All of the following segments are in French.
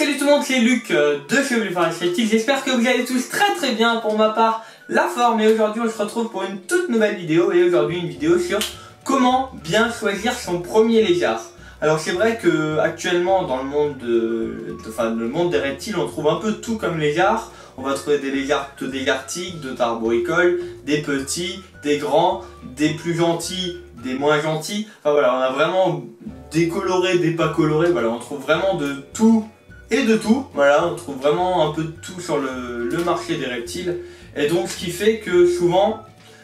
Salut tout le monde, c'est Luc de Chevelu Pharmaceutique. J'espère que vous allez tous très bien. Pour ma part, la forme. Et aujourd'hui on se retrouve pour une toute nouvelle vidéo. Et aujourd'hui une vidéo sur comment bien choisir son premier lézard. Alors c'est vrai que actuellement dans le monde le monde des reptiles, on trouve un peu tout comme lézard. On va trouver des lézards plutôt désertiques, d'autres arboricoles, des petits, des grands, des plus gentils, des moins gentils. Enfin voilà, on a vraiment des colorés, des pas colorés. Voilà, on trouve vraiment de tout et de tout. Voilà, on trouve vraiment un peu de tout sur le marché des reptiles. Et donc ce qui fait que souvent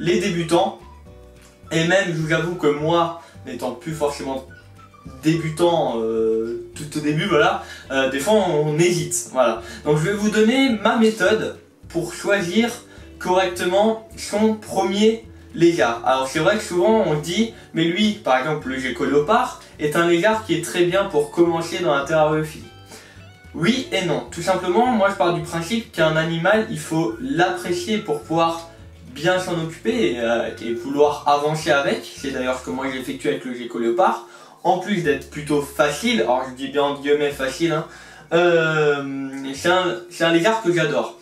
les débutants, et même je vous avoue que moi n'étant plus forcément débutant tout au début, voilà, des fois on hésite. Voilà, donc je vais vous donner ma méthode pour choisir correctement son premier lézard. Alors c'est vrai que souvent on dit, mais lui par exemple le gecko léopard est un lézard qui est très bien pour commencer dans la terrariophilie. Oui et non, tout simplement moi je pars du principe qu'un animal il faut l'apprécier pour pouvoir bien s'en occuper et vouloir avancer avec. C'est d'ailleurs ce que moi j'ai effectué avec le gecko léopard. En plus d'être plutôt facile, alors je dis bien entre guillemets facile, hein, c'est un lézard que j'adore.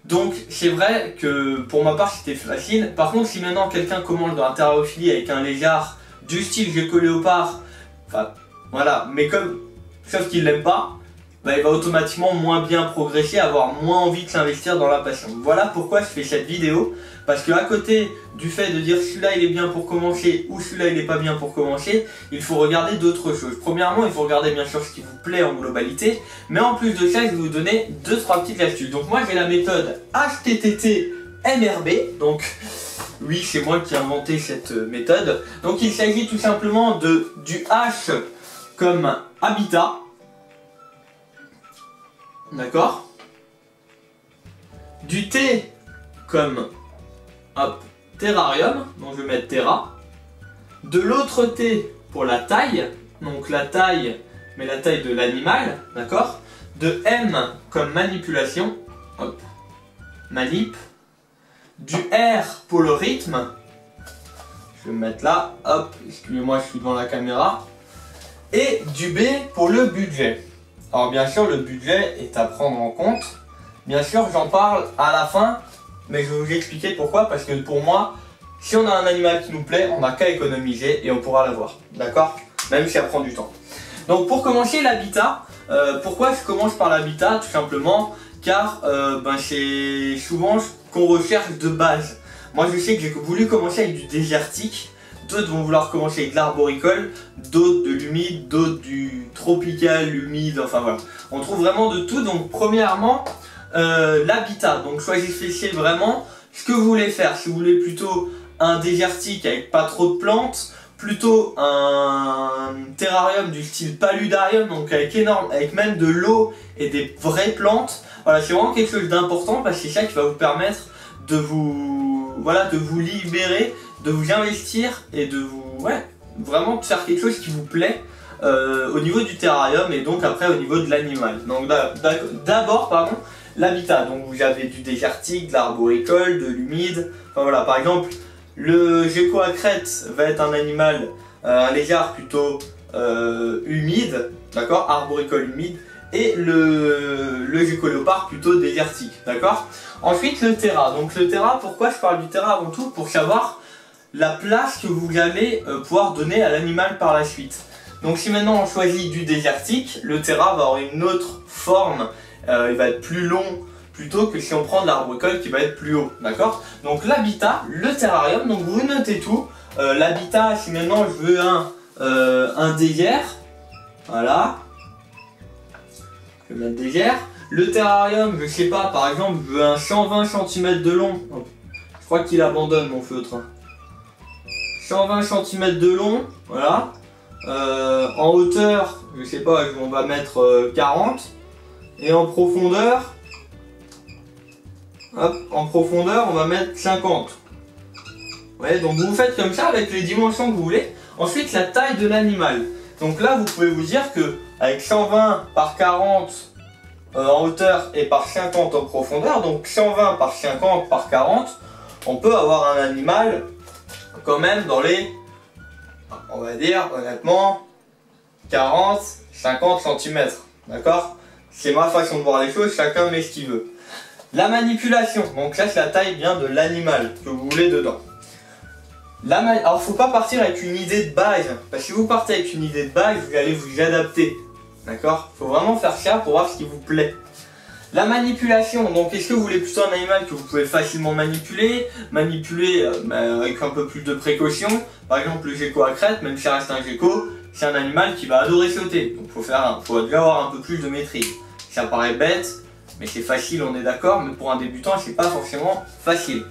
Donc c'est vrai que pour ma part c'était facile. Par contre si maintenant quelqu'un commence dans la terrariophilie avec un lézard du style gecko léopard, enfin voilà, mais comme, sauf qu'il l'aime pas, bah, il va automatiquement moins bien progresser, avoir moins envie de s'investir dans la passion. Voilà pourquoi je fais cette vidéo, parce que à côté du fait de dire celui-là il est bien pour commencer ou celui-là il est pas bien pour commencer, il faut regarder d'autres choses. Premièrement, il faut regarder bien sûr ce qui vous plaît en globalité, mais en plus de ça, je vais vous donner 2-3 petites astuces. Donc moi j'ai la méthode HTTT MRB, donc oui c'est moi qui ai inventé cette méthode. Donc il s'agit tout simplement du H comme habitat. D'accord. Du T comme hop, terrarium, donc je vais mettre terra. De l'autre T pour la taille, donc la taille, mais la taille de l'animal, d'accord. De M comme manipulation, hop, manip. Du R pour le rythme, je vais me mettre là, hop, excusez-moi, je suis devant la caméra. Et du B pour le budget. Alors bien sûr le budget est à prendre en compte, bien sûr j'en parle à la fin, mais je vais vous expliquer pourquoi, parce que pour moi, si on a un animal qui nous plaît, on n'a qu'à économiser et on pourra l'avoir, d'accord? Même si ça prend du temps. Donc pour commencer l'habitat, pourquoi je commence par l'habitat? Tout simplement car c'est souvent ce qu'on recherche de base. Moi je sais que j'ai voulu commencer avec du désertique. D'autres vont vouloir commencer avec de l'arboricole, d'autres de l'humide, d'autres du tropical, humide, enfin voilà. On trouve vraiment de tout. Donc premièrement, l'habitat. Donc choisissez vraiment ce que vous voulez faire. Si vous voulez plutôt un désertique avec pas trop de plantes, plutôt un terrarium du style paludarium, donc avec même de l'eau et des vraies plantes. Voilà, c'est vraiment quelque chose d'important parce que c'est ça qui va vous permettre de vous libérer, de vous investir et de vous vraiment de faire quelque chose qui vous plaît au niveau du terrarium et donc après au niveau de l'animal. Donc d'abord l'habitat. Donc vous avez du désertique, de l'arboricole, de l'humide. Enfin voilà, par exemple le gecko à crête va être un animal, un lézard plutôt humide, d'accord, arboricole humide, et le gecko léopard plutôt désertique, d'accord. Ensuite le terra. Donc le terra, pourquoi je parle du terra avant tout? Pour savoir la place que vous allez pouvoir donner à l'animal par la suite. Donc si maintenant on choisit du désertique, le terra va avoir une autre forme, il va être plus long plutôt que si on prend de l'arboricole qui va être plus haut, d'accord. Donc l'habitat, le terrarium, donc vous notez tout. L'habitat, si maintenant je veux un désert, voilà, je vais mettre désert. Le terrarium, je sais pas, par exemple je veux un 120 cm de long, je crois qu'il abandonne mon feutre, 120 cm de long, voilà. En hauteur, je sais pas, on va mettre 40. Et en profondeur, hop, en profondeur, on va mettre 50. Ouais, donc vous faites comme ça avec les dimensions que vous voulez. Ensuite, la taille de l'animal. Donc là, vous pouvez vous dire que avec 120 par 40 en hauteur et par 50 en profondeur, donc 120 par 50 par 40, on peut avoir un animal quand même dans les, on va dire honnêtement, 40-50 cm. D'accord? c'est ma façon de voir les choses, chacun met ce qu'il veut. La manipulation, donc là c'est la taille bien de l'animal que vous voulez dedans. Alors faut pas partir avec une idée de base, parce que si vous partez avec une idée de base, vous allez vous adapter. D'accord? Faut vraiment faire ça pour voir ce qui vous plaît. La manipulation, donc est-ce que vous voulez plutôt un animal que vous pouvez facilement manipuler avec un peu plus de précaution. Par exemple le gecko à crête, même si ça reste un gecko, c'est un animal qui va adorer sauter. Donc faut déjà avoir un peu plus de maîtrise. Ça paraît bête, mais c'est facile, on est d'accord, mais pour un débutant c'est pas forcément facile.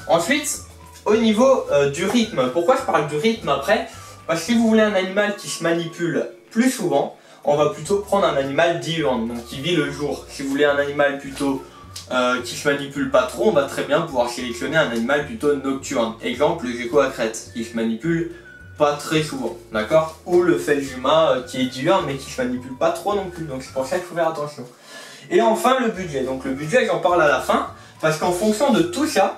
Ensuite, au niveau du rythme, pourquoi je parle du rythme après? Parce que si vous voulez un animal qui se manipule plus souvent, on va plutôt prendre un animal diurne, donc qui vit le jour. Si vous voulez un animal plutôt qui se manipule pas trop, on va très bien pouvoir sélectionner un animal plutôt nocturne. Exemple, le gecko à crête, qui se manipule pas très souvent, d'accord? Ou le felzuma qui est diurne, mais qui se manipule pas trop non plus, donc c'est pour ça qu'il faut faire attention. Et enfin, le budget. Donc le budget, j'en parle à la fin, parce qu'en fonction de tout ça,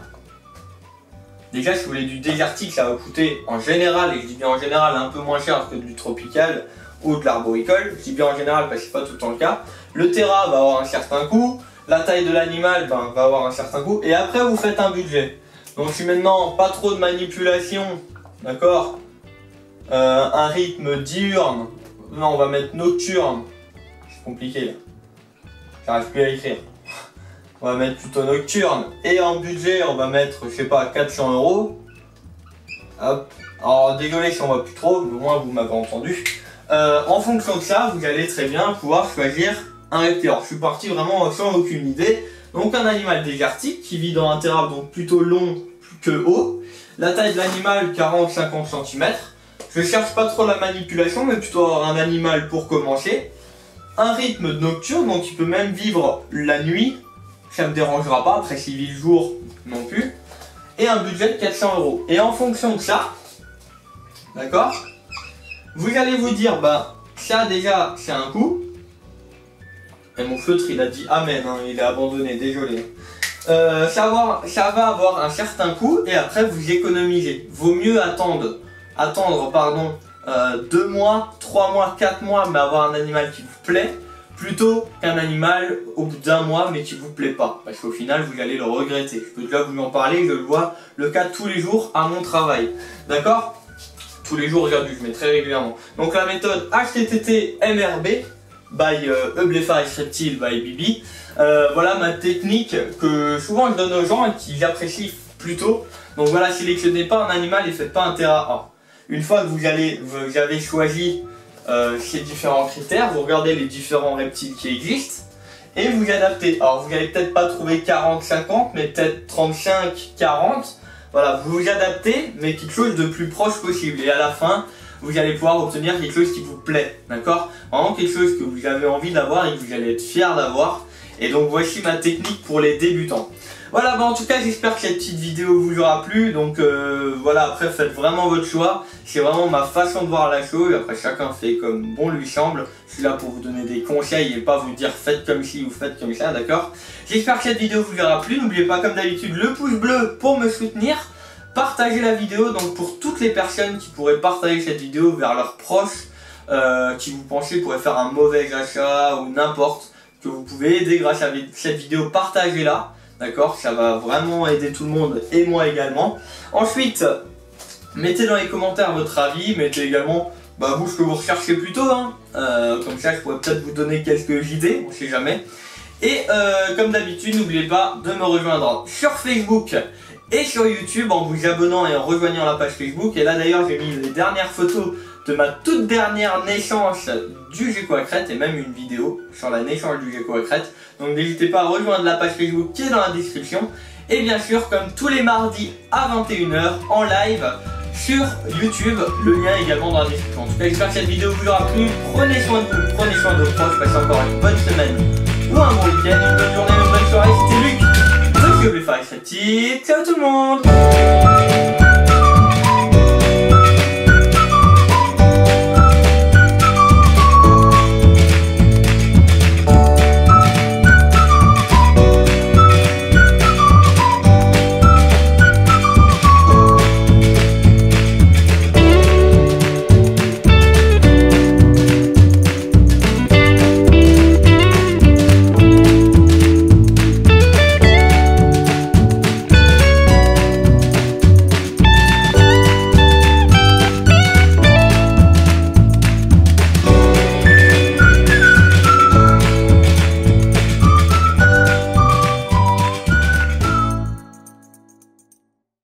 déjà, si vous voulez du désertique, ça va coûter en général, et je dis bien en général, un peu moins cher que du tropical, ou de l'arboricole, je dis bien en général parce que c'est pas tout le temps le cas. Le terra va avoir un certain coût, la taille de l'animal va avoir un certain coût, et après vous faites un budget. Donc si maintenant pas trop de manipulation, d'accord, un rythme diurne, non on va mettre nocturne, c'est compliqué là, j'arrive plus à écrire. On va mettre plutôt nocturne, et en budget on va mettre, je sais pas, 400 €. Hop, alors désolé si on voit plus trop, mais au moins vous m'avez entendu. En fonction de ça, vous allez très bien pouvoir choisir un reptile. Alors, je suis parti vraiment sans aucune idée. Donc un animal désertique qui vit dans un terrain donc plutôt long que haut. La taille de l'animal 40-50 cm. Je cherche pas trop la manipulation, mais plutôt avoir un animal pour commencer. Un rythme nocturne, donc il peut même vivre la nuit. Ça me dérangera pas, après s'il vit le jour non plus. Et un budget de 400 €. Et en fonction de ça, d'accord, vous allez vous dire, bah, ça déjà, c'est un coût. Et mon feutre, il a dit amen, hein, il est abandonné, désolé. Ça va avoir un certain coût et après vous économisez. Vaut mieux attendre 2 mois, 3 mois, 4 mois, mais avoir un animal qui vous plaît, plutôt qu'un animal au bout d'un mois mais qui vous plaît pas. Parce qu'au final, vous allez le regretter. Je peux déjà vous en parler, je le vois le cas tous les jours à mon travail. D'accord ? Tous les jours aujourd'hui, je mets très régulièrement. Donc la méthode HTTT MRB by Eublepharis Reptile by Bibi. Voilà ma technique que souvent je donne aux gens et qu'ils apprécient plutôt. Donc voilà, sélectionnez pas un animal et faites pas un terra A. Une fois que vous avez choisi ces différents critères, vous regardez les différents reptiles qui existent et vous adaptez. Alors vous n'allez peut-être pas trouver 40-50, mais peut-être 35-40. Voilà, vous vous adaptez, mais quelque chose de plus proche possible. Et à la fin, vous allez pouvoir obtenir quelque chose qui vous plaît, d'accord? Vraiment quelque chose que vous avez envie d'avoir et que vous allez être fier d'avoir. Et donc voici ma technique pour les débutants. Voilà, bah en tout cas j'espère que cette petite vidéo vous aura plu. Donc voilà, après faites vraiment votre choix. C'est vraiment ma façon de voir la chose. Après chacun fait comme bon lui semble. Je suis là pour vous donner des conseils et pas vous dire faites comme ci ou faites comme ça, d'accord? J'espère que cette vidéo vous aura plu. N'oubliez pas comme d'habitude le pouce bleu pour me soutenir. Partagez la vidéo donc pour toutes les personnes qui pourraient partager cette vidéo vers leurs proches qui vous pensez pourraient faire un mauvais achat ou n'importe, que vous pouvez aider grâce à cette vidéo, partagez-la. D'accord, ça va vraiment aider tout le monde et moi également. Ensuite, mettez dans les commentaires votre avis, mettez également vous ce que vous recherchez plutôt. Hein. Comme ça, je pourrais peut-être vous donner quelques idées, on sait jamais. Et comme d'habitude, n'oubliez pas de me rejoindre sur Facebook et sur YouTube en vous abonnant et en rejoignant la page Facebook. Et là d'ailleurs, j'ai mis les dernières photos de ma toute dernière naissance du gecko à crête et même une vidéo sur la naissance du gecko à crête. Donc n'hésitez pas à rejoindre la page Facebook qui est dans la description. Et bien sûr, comme tous les mardis à 21 h en live sur YouTube, le lien est également dans la description. En tout cas, j'espère que cette vidéo vous aura plu. Prenez soin de vous, prenez soin de vos proches, passez encore une bonne semaine ou un bon week-end, une bonne journée, une bonne soirée. C'était Luc, Monsieur Eublepharis Reptile. Ciao tout le monde.